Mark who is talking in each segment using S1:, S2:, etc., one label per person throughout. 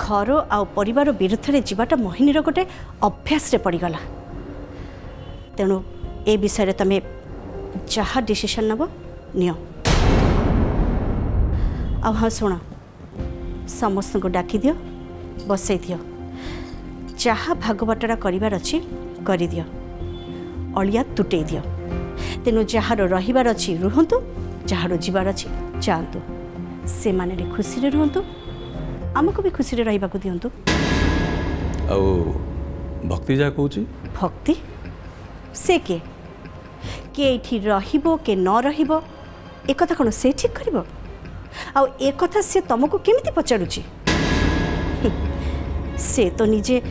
S1: घर आ परिवार विरुद्ध रे जीवाटा मोहिनी गोटे अभ्यास रे पड़गला तेणु ए विषय तुम जहाँ डिसीजन नब नियो। आ हाँ शुण समस्त को डाकी दियो बसई दियो जहाँ भागवटा करार अच्छी कर दियो अलिया तुटे दियो तेणु जार रहीबार अच्छी रुहतु जार जीवार अच्छी जातु से माने खुशी रुहतु आमको भी खुशी रहा दिंतु।
S2: भक्ति जा कहूँ
S1: भक्ति से किए ये रहिबो के न रहिबो एक कथा कौन से ठीक करिबो आ एक कथा से तुमको केमिति पचारुची से तो निजे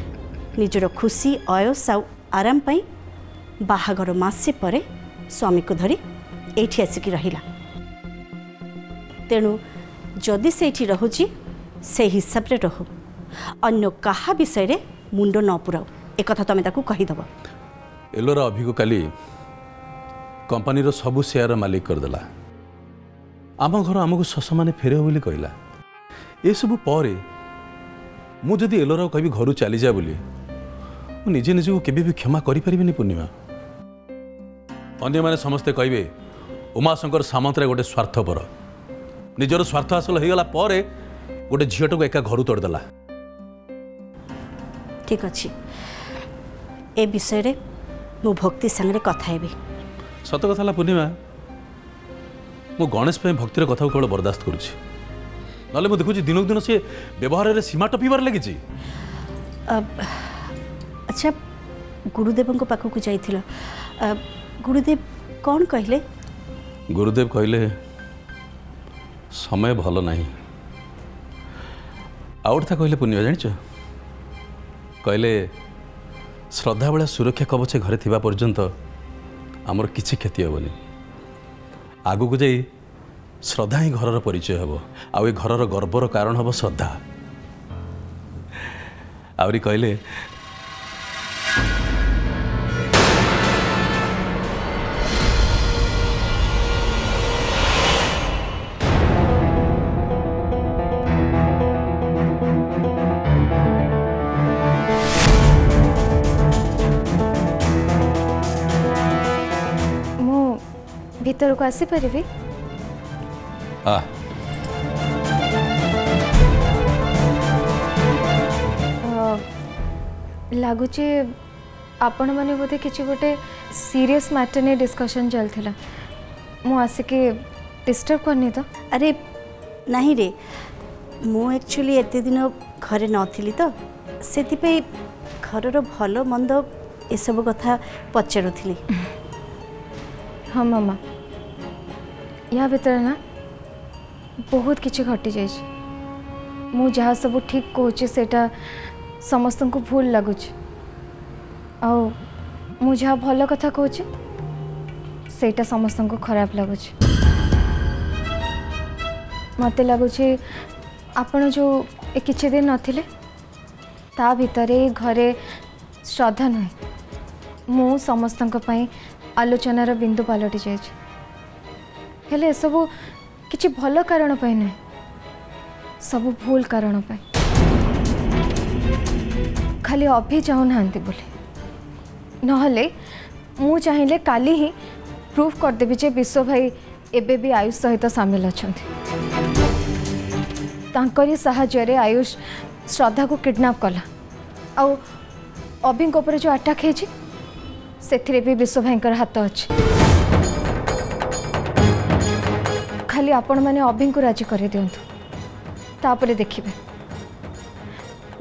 S1: निजर खुशी आयस आ आराम पाई बाहागर मासे परे स्वामी को धरी एठी आसिकी रहिला तेणु जदि से एठी रहुची से हिसाब रे रहो अन्य कहा विषय रे मुंड न पुराओ एक कथा तमे ताकू कहीदब।
S2: एलोरा अभिको काली कंपनी रो सबु शेयर मालिक करदेला आम घर आमको शश मैंने फेर बोली कहला ये सब पर मुझे एलोरा कह घर चली जा बोली निजे निजे को केबे भी क्षमा करि परिबिनी पूर्णिमा अन्य माने समस्ते कहे उमाशंकर सामंतरा गोटे स्वार्थपर निजर स्वार्थ हासिल हो गला पर गोटे झीटा को एका घर तोड़देला।
S1: ठीक अच्छे ए विषय रे मु भक्ति संगे कथा हेबी
S2: सत कथा पूर्णिमा मु गणेश भक्तिर कथा केवल बर्दास्त करुच्ची ना देखुँ दिनक दिन सी व्यवहार में सीमा टपीबार लगी।
S1: अच्छा गुरुदेव पाखक जाइथिल गुरुदेव कौन कहले?
S2: गुरुदेव कहले समय भल नहीं आउट था कहले पूर्णिमा जानिच कहले श्रद्धा बेला सुरक्षा कवच घरे थिबा पर्यंत आमर किछि क्षति हेबनी आगु को जाई श्रद्धा ही घरर परिचय हेब आ ए घरर गर्वर कारण हेब श्रद्धा आउरी कहले
S3: भीतर को आसी परिबी लगुचे आपण मैंने बोधे किसी गोटे सीरियस मैटर ने डिस्कशन चलता मु आसिके डिस्टर्ब करनी तो
S1: अरे नहीं रे मु एक्चुअली एते दिन घरे नथिली तो सेति घरर भल मंद ए सब कथा पचारुथिली।
S3: हाँ मामा या भीतर ना बहुत किसी घटी जाए मु जहाँ सब ठीक कहूँ सेटा समस्त को भूल लगुच मु जहाँ भल कथा कहूँ सेटा समस्त को खराब लगुच मत लगुच आपण जो किछि दिन नथिले ता भितर घरे श्रद्धा नुहे मु समस्त आलोचनार बिंदु पलटि जाए हेले सब किछि भल कारण पाई नुहे सब भूल कारण पाई खाली अभी चाहू ना बोले नहले मु चाहिए काली ही प्रूफ करदेवी जे विश्व भाई एबे भी आयुष सहित सामिल अच्छा तांकरी साहाय्य आयुष श्रद्धा को किडनैप कला आउ अभिंक ऊपर जो अटैक है से भी विश्व भाई हाथ अच्छे खाली आपण मैंने अभिंक राजी कर दिंतु तापरे देखिए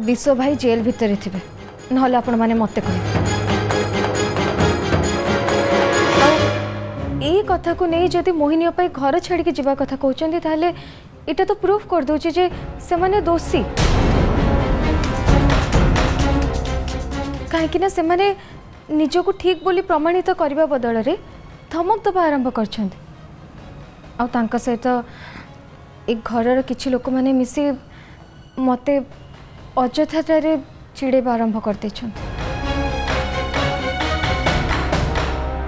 S3: विश्व भाई जेल भितर थे ना आपण मैंने मत कह कथा को नहीं जदि मोहिनी घर छाड़ी जावा कथा कहते ताहले इटा तो प्रूफ कर दूची जे से माने दोषी कहीं से माने निजको ठीक बोली प्रमाणित करने बदल रे धमक दबा आरंभ कर सहित एक घरर किछि लोक माने मिसी मते अजथारे चिड़ेबा आरंभ करते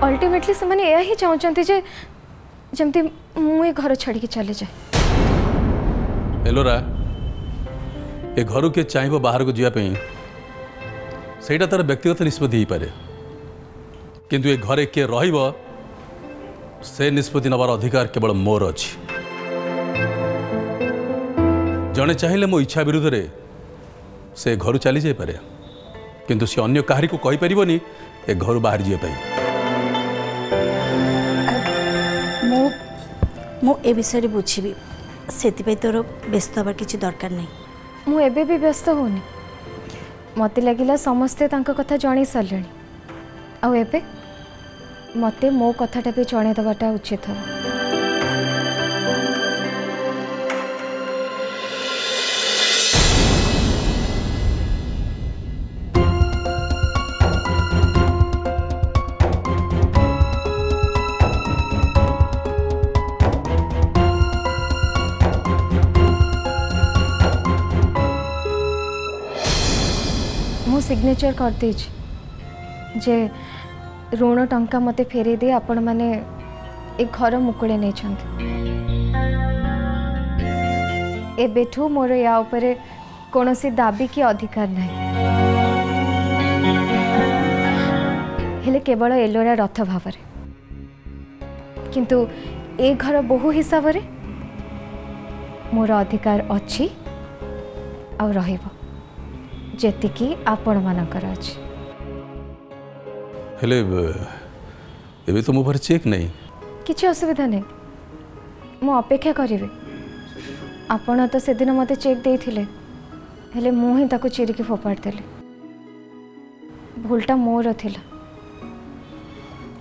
S3: अल्टीमेटली से माने यही चाहते जे जमती मुझे घर छाड़ी चली जाए।
S2: एलोरा ए घर के चाहब बाहर को जावाई सेटा तार व्यक्तिगत निष्पत्ति हो पारे किंतु ए घरे किए रहिबो से निष्पत्ति नबार अधिकार केवल मोर अच्छी। जड़े चाहिए मो इच्छा विरुद्ध रे से घर चली जाई पारे किंतु से अन्य काहारी को कहि परिबनी ए घर बाहर जाए पाई।
S1: मो ए विषय बुझी से तोर व्यस्त हबार किसी दरकार नहीं।
S3: मु एबे भी व्यस्त होनी मते लगिला समस्ते तांका कथा जानी सारे आउ एबे मते मो कथाटा भी जणे दबाटा उचित हो। मु सिग्नेचर कर दीजिए जे ऋण टंका मते फेरे दे आपण माने एक घर मुकुड़े नहीं छंती। एबेठू मोर या उपरे कोनोसी दाबी की अधिकार नहीं हेले केवल एलोरा रथ भाव किंतु ए घर बहु हिसाब रे मोर अधिकार अच्छी आ रहिबो जेतिकी आपण मानकर अछि।
S2: हेले एबे तो मो पर चेक नहीं
S3: किसी असुविधा नहीं मु अपेक्षा करी आपण तो से दिन मते चेक देथिले हेले मु ही ताको चिरिकी फोपाड़ देले भूलटा मोर थिला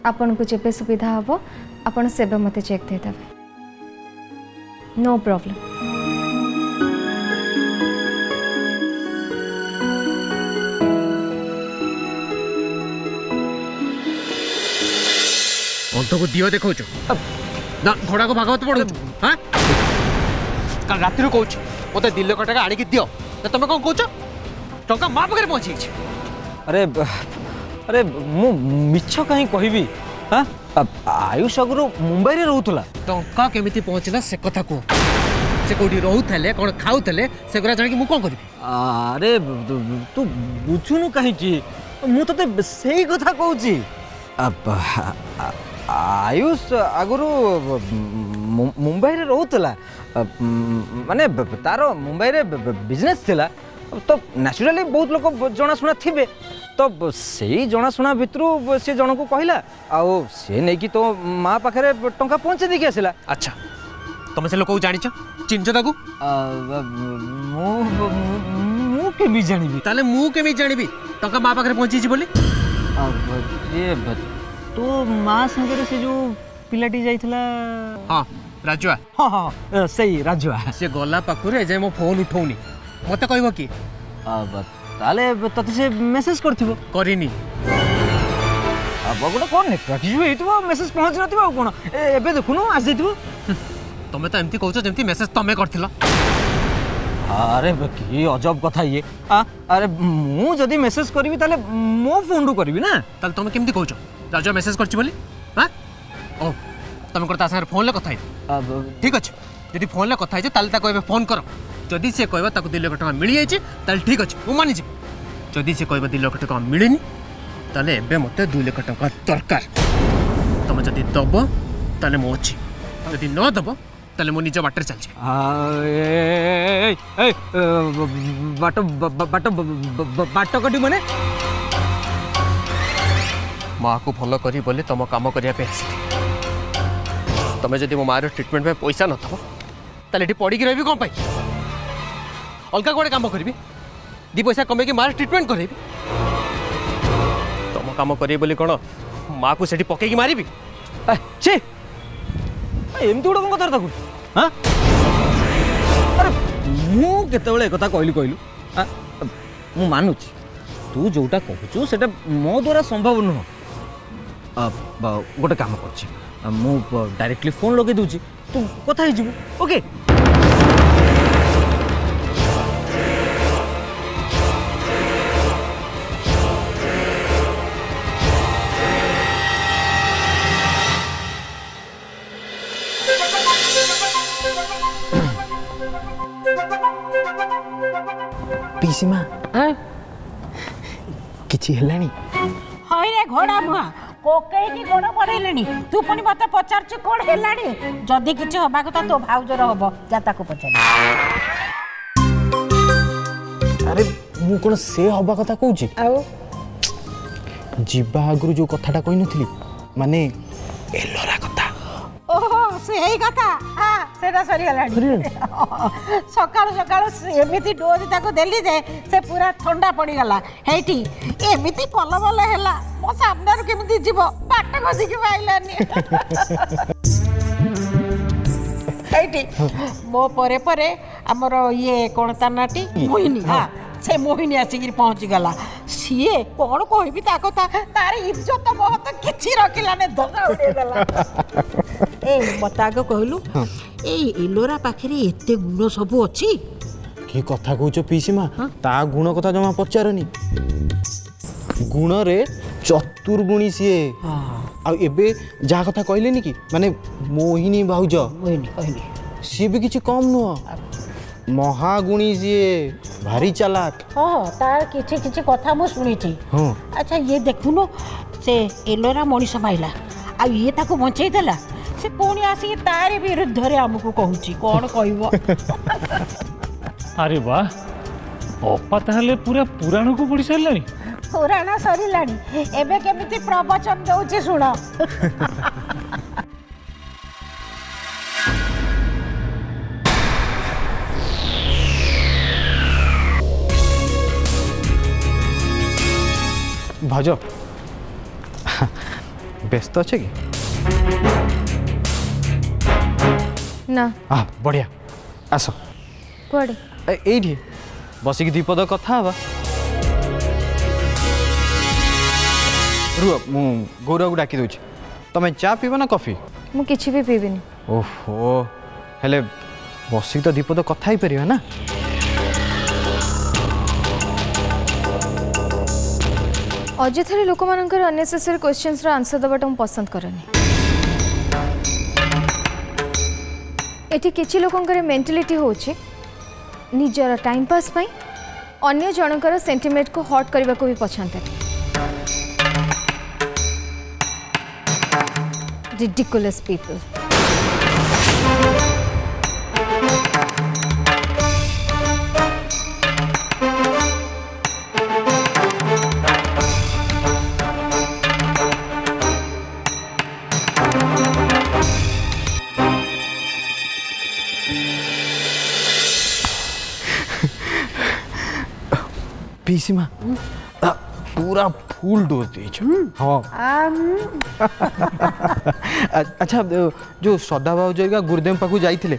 S3: आपण को जेबे सुविधा हबो आपण सेबे मते चेक दे देबे नो प्रॉब्लम।
S4: अंत को दियो देखो ना घोड़ा को भागवत पड़ो हाँ कल राति कहूँ मत 2 लाख टका आनिक दियो ना तुम कौन कौच टंका माँ पाखे पहुँची।
S5: अरे अरे मु मिछ कहीं कहबी हाँ आयुष आगु मुंबई रे रहूला
S4: टंका केमिति पहुँचला से कथा कह से कौटी रोले कौन खाऊले से जान मु कौन करी।
S5: अरे तू बुझुनु कहीं मु तो सही कथा कहूँ आयुष आगुरी मुंबई रे रहूला माने तार मुंबई रे बिजनेस थिला तो नेचुरली बहुत लोग जनाशुना थे तो से जनाशुना भितर से जन को कहला आउ से नहीं कि तो माँ पाखे टंका पहुँचे देकी आसला।
S4: अच्छा तुम से लोक जान चिन्ह ताकू
S5: केमी जानी
S4: ताले मु केमी जानी टंका माँ पाखे पहुँची बोली
S5: तो माँ संगे से जो पिलाटी जाइथिला
S4: हाँ राजुआ
S5: हाँ हाँ सही राजुआ
S4: से गला पाखुरे जे मो फोन उठौनी मते कहबो कि
S5: ताले तते से मेसेज करथिबो
S4: करिनी
S5: अब गोटे कोन नेटवर्क इशू हेतिबो मेसेज पहुंच नथिबो कोन एबे देखुनो आ जइथिबो
S4: तमे तो एमती कहउछ जेमती मेसेज तमे करथिलो।
S5: अरे की अजब कथा ये अरे मु जदी मेसेज करबी ताले मो फोन रु करबी ना
S4: ताले तमे केमती कहउछ राजा मेसेज करछि बोली हां ओ तमे करता संगे फोन ले कथा ठीक अछि जदी फोन ले कथा ताले ता कहबे फोन करो जदि से कहबा ताको 2 लाख टका मिल जाइए ताले ठीक अछि मु मानि जी जदि से कहबा 2 लाख टका मिलेनी ताले एबे मते 2 लाख टका दरकार तमे जदि दबो ताले मो अछि जदि न दबो ताले मो निज बाटर चल जे
S5: ए बाटो बाटो बाटो कटी माने
S4: माँ को भल करी बोले तुम काम करने तुम जब मो मार ट्रिटमेंट में पैसा न थो ताले पड़ी रही कौन पाई अलग कौन काम करी 2 पैसा कमे मार ट्रिटमेंट करेबी तुम काम करी बोली कौन माँ को सेठी पकईकी मारिबी
S5: छे एमती गोटे कौन कथा कहू हाँ अरे मु केतबेले एक कथा कहलु कहलु मु मानुची तू जोटा कहूँ से मो द्वारा संभव नुह गोटे काम कर डायरेक्टली फोन लगे दूची तू कथा ही जीवु ओके ପିସିମା କିଛି ହେଲାଣି?
S6: ହଇରେ ଘୋଡ଼ା ମୁହାଁ କୋକେଇକି ଗୋଡ଼ ବଢ଼େଇଲେଣି। ତୁ ପୁଣି ମତେ ପଚାରୁଛୁ କ'ଣ ହେଲାଣି? ଯଦି କିଛି ହବା କଥା ତୋ ଭାଉଜର ହବ, ଯା ତାକୁ ପଚାର।
S5: ଆରେ ମୁଁ କ'ଣ ସେ ହବା କଥା କହୁଛି?
S6: ଆଉ
S5: ଯିବା ଆଗରୁ ଯୋଉ କଥାଟା କହିନଥିଲି, ମାନେ ଏଲୋରା କଥା।
S6: ଓହୋ ସେଇ କଥା, ସେଟା ସରିଗଲାଣି। ସକାଳୁ ସକାଳୁ ଏମିତି ଡୋଜ୍ ତାକୁ ଦେଲି ଯେ ସେ ପୁରା ଥଣ୍ଡା ପଡ଼ିଗଲା। ହେଇଠି ଏମିତି କଲବଲ ହେଲା, ମୋ ସାମ୍ନାରୁ କେମିତି ଯିବ, ବାଟ ଖସିକି ପାଇଲାନି। ହେଇଠି ମୋ ପରେ ପରେ ଆମର ଇଏ କ'ଣ ତା ନାଟି ମୋହିନୀ, ସେ ମୋହିନୀ ଆସିକିରି ପହଞ୍ଚିଗଲା। ସିଏ କ'ଣ କହିବି ତା କଥା, ତାର ଇଜ୍ଜତ ମହତ କିଛି ରଖିଲାନି, ଧରା ଉଡ଼େଇଦେଲା। ଏଇ ମତେ ଆଗ କହିଲୁ, ଏଇ ଏଲୋରା ପାଖରେ ଏତେ ଗୁଣ ସବୁ ଅଛି?
S5: କି କଥା କହୁଛ ପିସିମା? ତା ଗୁଣ କଥା ଜମା ପଚାରନି। ଗୁଣରେ ଚତୁର୍ଗୁଣୀ ସିଏ। ଆଉ ଏବେ ଯାହା କଥା କହିଲେନି କି, ମାନେ ମୋହିନୀ ଭାଉଜ, ସିଏ ବି କିଛି କମ୍ ନୁହଁ, ମହାଗୁଣୀ ସିଏ, ଭାରି ଚାଲାକ।
S6: ହଁ ତାର କିଛି କିଛି କଥା ମୁଁ ଶୁଣିଛି। ଆଚ୍ଛା ଇଏ ଦେଖୁନୁ, ସେ ଏଲୋରା ମଣିଷ ପାଇଲା, ଆଉ ଇଏ ତାକୁ ବଞ୍ଚେଇ ଦେଲା, ସେ ପୁଣି ଆସିକି ତାରି ବିରୁଦ୍ଧରେ ଆମକୁ କହୁଛି। କ'ଣ କହିବ?
S7: ଆରେ ବାଃ, ଅପା ତାହେଲେ ପୁରା ପୁରାଣକୁ ପଢ଼ି ସାରିଲାଣି।
S6: ପୁରାଣ ସରିଲାଣି, ଏବେ କେମିତି ପ୍ରବଚନ ଦଉଛି ଶୁଣ।
S5: ଭାଉଜ ବ୍ୟସ୍ତ ଅଛେ କି?
S3: ନା।
S5: ବଢ଼ିଆ, ଆସ।
S3: କୁଆଡ଼େ?
S5: ଏଇଠି ବସିକି ଦୁଇ ପଦ କଥା ହବା। ରୁହ, ମୁଁ ଗୌରବକୁ ଡାକି ଦେଉଛି। ତମେ ଚା ପିଇବ ନା କଫି?
S3: ମୁଁ କିଛି ବି ପିଇବିନି।
S5: ଓହୋ, ହେଲେ ବସିକି ତ ଦୁଇ ପଦ କଥା ହେଇପାରିବା ନା?
S3: ଅଯଥାରେ ଲୋକମାନଙ୍କର ଅନନେସେସାରୀ କ୍ୱେଶ୍ଚନ୍ସର ଆନ୍ସର ଦେବାଟା ମୁଁ ପସନ୍ଦ କରେନି। ଏଠି କିଛି ଲୋକଙ୍କର ମେଣ୍ଟାଲିଟି ହେଉଛି ନିଜର ଟାଇମ୍ ପାସ୍ ପାଇଁ ଅନ୍ୟ ଜଣଙ୍କର ସେଣ୍ଟିମେଣ୍ଟକୁ ହଟ୍ କରିବାକୁ ବି ପଛାନ୍ତେ। Ridiculous people.
S5: पिसीमा पूरा फुल डोज देछ। हाँ अच्छा जो श्रद्धा भाउजरिका गुरुदेव पाखु जाइथिले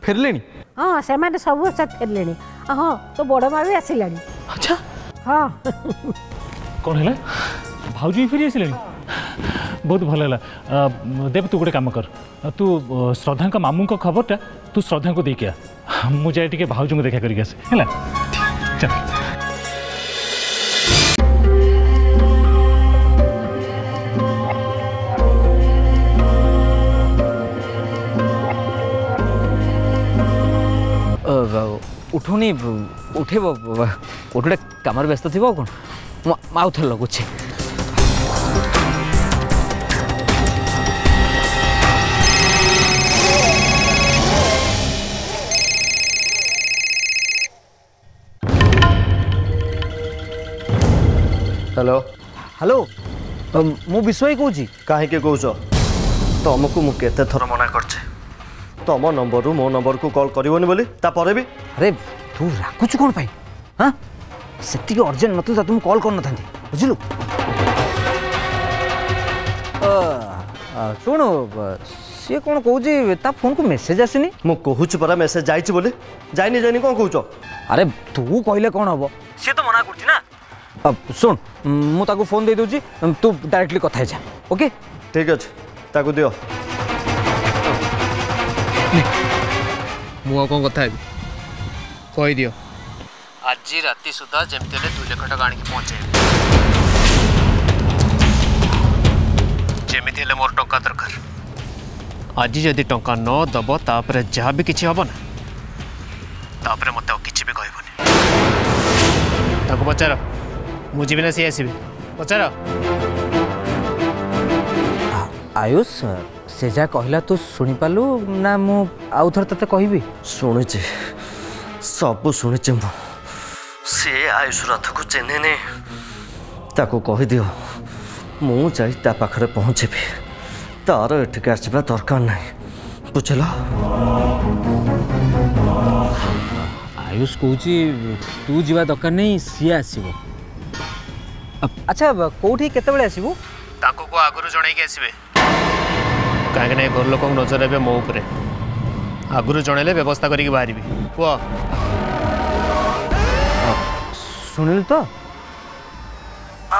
S5: फेरलेनी?
S6: हाँ से माने सब फेरलेनी। हाँ तो बड़ माँ भी आसिलानी।
S5: अच्छा
S6: हाँ
S7: कौन है भाउजी फेरी आसिलानी? बहुत भल है। देव तू गोटे काम कर, तू श्रद्धा का मामू का खबरटा तू श्रद्धा को देके आ, मुझे टे भाउजी को देखा करके आसे है। चल
S5: उठुनी उठेब गोटे कम व्यस्त थी कौन आउ थे लगुच्छे।
S8: हेलो
S5: हेलो मु विश्वाई कहूँ
S8: कहीं कौच तुमको मु केते थर मना कर तुम नंबर मो नंबर को कॉल करबनी बोली तापर भी।
S5: अरे तू राखुच कौन पाई? हाँ से अर्जेंट नतु तुम कॉल कर ना बुझलु। शुण सी कौन कौच ता फोन को मेसेज आसनी।
S8: मु कहूँ परा मेसेज जाइए बोली जाइनी जाइनी कौन कौच?
S5: अरे तू कहले कौन हम सी तो मना कर ना। शुण मु ताको फोन दे दूची तू डायरेक्टली कथा जा। ओके
S8: ठीक अच्छे ताको दियो।
S4: मु कौन कथा कही दियो आज राति सुधा जमती 2 लाख टका आनिक पहुँचे जमी मोर टंका दरकार। आज जदि टंका न दब तापर जहाँ भी किसी हम ना तापर मत कि भी कहबनी। ताको पचार मुझे ना सी आसबे पचार
S5: आयुष से जा कहला तू शुणी पालु ना मु आउ थर तते कहबी
S8: शुणुचे सब शुणुचे मु सी आयुष रथ को चिन्हने ताको कहि दियो मु जाई ता पाखरे पहुँचेबी तार एठिक आसबा दरकार नहीं बुझल
S5: आयुष कहूँ तू जीवा दरकार नहीं सी आसब अच्छा कौटी केतबेले आसबू
S4: ताको को आगुरु जणाई के आसबे कहीं ना घर लोक नजर रहे मो उपर आगुरु जणेले व्यवस्था करिक बाहर कह
S5: शुणिल तो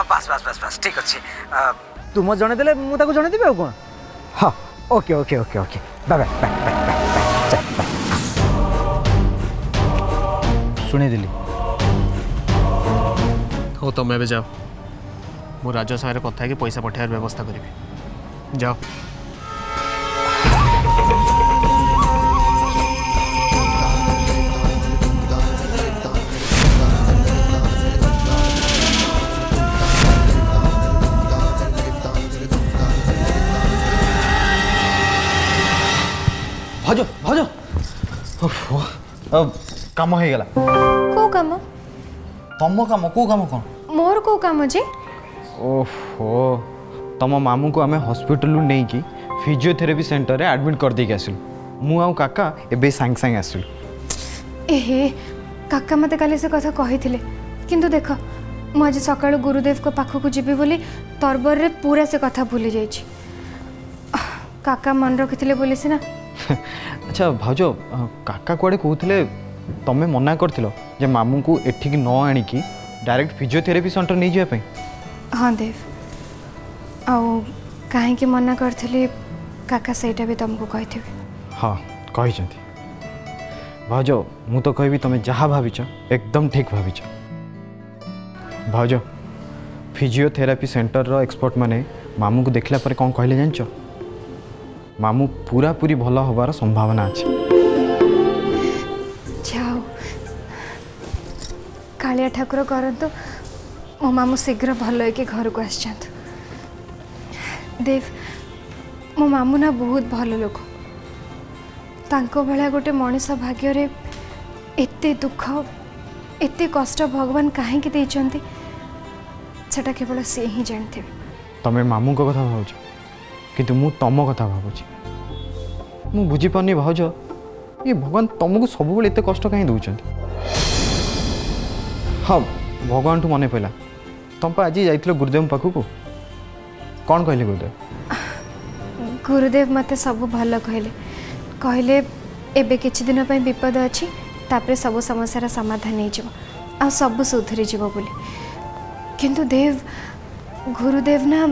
S5: बस बस बस बस ठीक अच्छे तुम जन देले मुझे जनईदेवी आ कौन हाँ okay okay okay okay bye bye bye bye शुणीदेली
S4: हो तुम ए जाओ मु राजा सागर कथा कि पैसा पठाइबार व्यवस्था करी जाओ
S5: भाजो भाजो
S9: काम हो गला
S3: को काम
S9: तम काम को काम कौन
S3: मोर को काम जे
S9: ओहो तम मामू को आम हॉस्पिटल नहीं कि फिजियोथेरेपी सेंटर रे एडमिट कर देके आसिलु मु आउ काका एबे सांग सांग आसिलु
S3: एहे काका मते काले से कथा कहिथिले किंतु देख मु आज सकाळ गुरुदेव को पाखु को जिबी बोली तरबर रे पूरा से कथा भूली जाइछि काका मन रखिथिले बोली सिना
S9: अच्छा भाउजो काका कुआडे कहूथिले तमे मना करथिलो जे मामू को एठिक न आनी कि डायरेक्ट फिजियोथेरेपी सेंटर नहीं जाय पई
S3: हाँ देव आउ कहीं मना करथिली काका सेटा भी तुमको कही
S9: हाँ कही भाउजो मु तो कहबी तुम जहाँ भाविच एकदम ठीक भाविच भाउजो फिजियोथेरापी सेंटर रो एक्सपर्ट माने मामू को देखला पर कौन कहले जानच मामू पूरा पूरी भल हबार संभावना अच्छे
S3: जाओ कालिया ठाकुर करंतु मो मामू शीघ्र भल होके घर को आस देव मो मामू ना बहुत भल लोक तांको भला गोटे मनीष भाग्य रे एते दुख एते कष्ट भगवान कहीं देइचंती सेटा केवल से ही जानते
S9: तमे मामू को कथा भावुछ किंतु मु तम कथा भावुछ मु बुझी पानी भावुछ ये भगवान तुमको सब बेले एते कष्ट कहीं दउचंती हाँ भगवान ठू मन पड़ा तुम आज जाइथिलो गुरुदेव पाखु को कौन कहले
S3: गुरुदेव मते सब भल कहले कहले एबे किछि दिन पय विपद अछि तापरे सब समस्यार समाधान नहीं जीव आ सब सुधरी जीव बोली किंतु देव गुरुदेव ना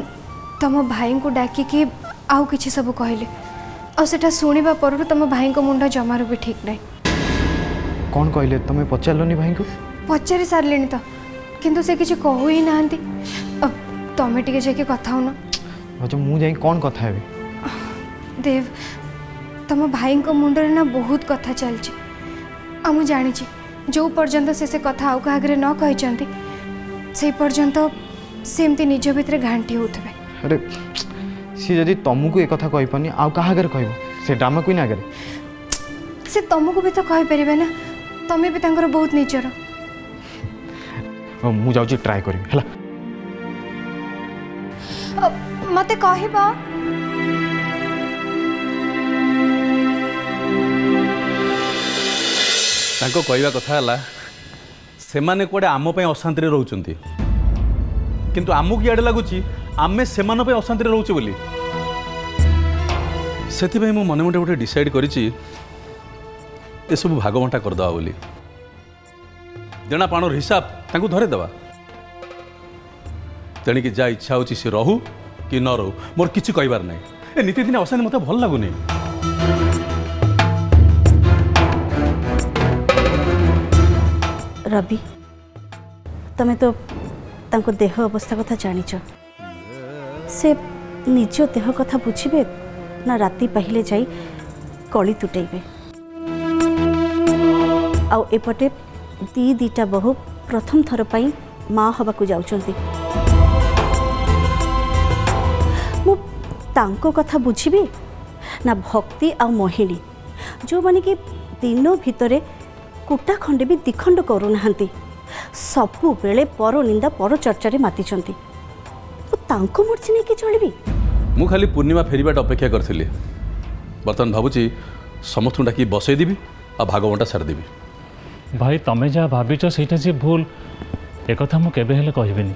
S3: तम भाई को डाकी कि आउ किछि सब कहले आ सेटा सुनिबा पर तम भाई को मुंडा जमार भी ठीक नहीं
S9: कौन कहले तमे पचारलोनी भाई को
S3: पचारि सारलेनी तो किंतु से किछि कहू ही नांती अब तमे टिके जाके कथा होना
S9: अच्छा मु जाई कौन कथा हेबे
S3: देव तम भाई को मुंडरे ना बहुत कथा चलछि आ मु जानि छी जो पर्यंत से कथा आउ कागरे न कहि चंती से पर्यंत सेमती निज भितर घांटी होतबे
S9: अरे सी जदी तुमको ए कथा कहि पानी आउ कहा आगे कहबो से ड्रामा क्वीन आगे
S3: से तुमको भी तो कहि परिबे ना तमे भी तांकर बहुत निजर
S9: मु जाउची ट्राई करी हला
S3: मते कहबा
S2: तांको कहवा कथा है से माने कोडे आम पे अशांति रोचंती किंतु आमको इे लगुच आमे से अशांति रोचे बोली से मो मन मुटे गोटे डिसाइड करिछि ए सब भागबंटा करदवा बोली देना पाणर हिसाब तांको धरे देवा तेणिक जा इच्छा होची से रहू कि न रहू मोर किछि कहबार नहीं ए नीति दिन अशांति मते भल लागुनी
S1: रवि तमें तो तांको देह अवस्था कथा जानिच से निज देह कथा बुझिबे ना राति पहिले जाई कली तुटेबे आउ एपटे दीटा बहु प्रथम थर पर माँ हवा को जाउचंती मु तांको कथा बुझिबी ना भक्ति आ मोहिनी जो माने कि दिन भितर कुटा खंडे भी दिखंड करूना सबु बेले पर निंदा पर चर्चा मातिचंती तांको मर्जी नहीं कि चलबी
S2: मु खाली पूर्णिमा फेरवाट अपेक्षा करी बर्तमान भावुची समस्त डाक बसईदेवी आ भागवटा सारिदेवी
S7: भाई तमें जहाँ भाविच से जे भूल एक मुझे कहबेनि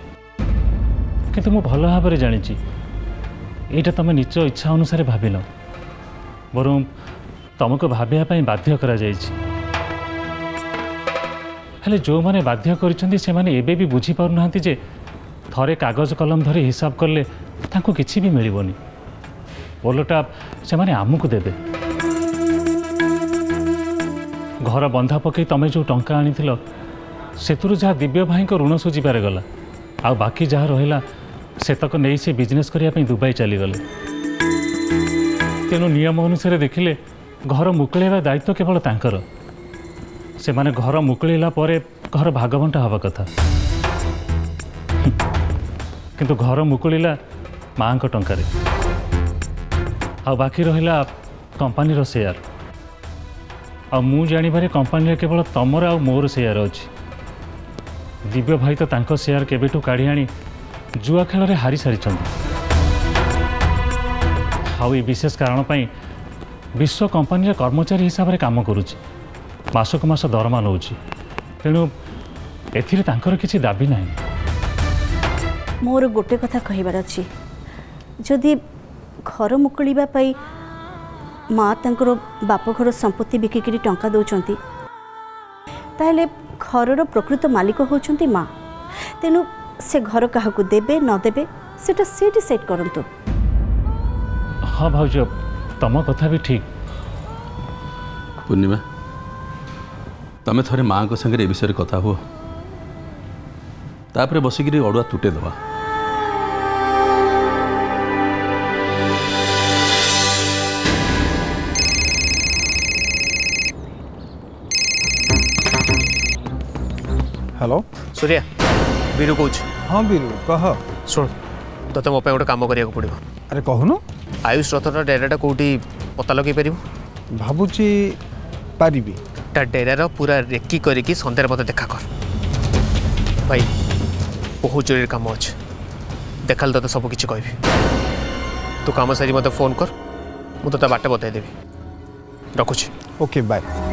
S7: किंतु मु भल भाव में जानी यहाँ तुम निज इच्छा अनुसार भाविन बर तुमको भाविया बाध्य करा हेले जो मैंने बाध्य कर बुझी पारना जे थरे कागज कलम धरी हिसाब कले तांको किसी भी मिलबनी ओलटा से माने आमको देबे घर बंधा पकई तमें जो टंका आनी से जहाँ दिव्य भाई को ऋण सुझीबार गला आ बाकी जहाँ रहा से तक नहीं से बिजनेस करने दुबई चलीगले तेणु नियम अनुसार देखिले घर मुकुलेवा दायित्व केवल तांकर से माने घर मुकुलेला परे घर भागबंटा हवा कथा किंतु घर मुकुलिला माँ को टंकार आ बाकी रहा कंपानी शेयर आ मु जानिबारे कंपानी केवल तमर आ मोर शेयर अच्छी दिव्य भाई तो तांको शेयर केबेठू काढ़ी आनी जुआ खेल रे हारी सारी आ विशेष कारण पाई विश्व कंपानी कर्मचारी हिसाब से काम करुच्ची मासक मास दरमा नौ तेणु एथिरे तांकर किसी दाबी नहीं
S1: मोर गोटे कथा कहबार अच्छी जदि घर मुकुलिबा पाई माँ तांकर बाप घर संपत्ति बिकिकी टंका दौरान ताहले घर प्रकृत मालिक होचंती माँ तेणु से घर क्या देबे न देबे सेटा से डिसाइड करंतु।
S7: हाँ भाउज तम कथा भी ठीक
S2: पूर्णिमा तमें थरे माँ को संगे ए विषय कथा हुआ तापर बसिक अड़ुआ तुटे दवा
S9: हेलो
S4: सूर्या बीरू कौच
S9: हाँ बीरू कह
S4: शुण तो मो गोटे कम करा पड़ो
S9: अरे कहून
S4: आयुष रथर डेराटा कौटी पता लगे पार
S9: भावुची पारि
S4: ता डेरार पूरा रेकी करके सन्धार मत देखा कर भाई बहुत जरूरी कम अच्छे देखा तो सब किसी कहि तू कम सारी मत फोन कर मुझे तो बाटे बताई देवी रखुची
S9: ओके बाय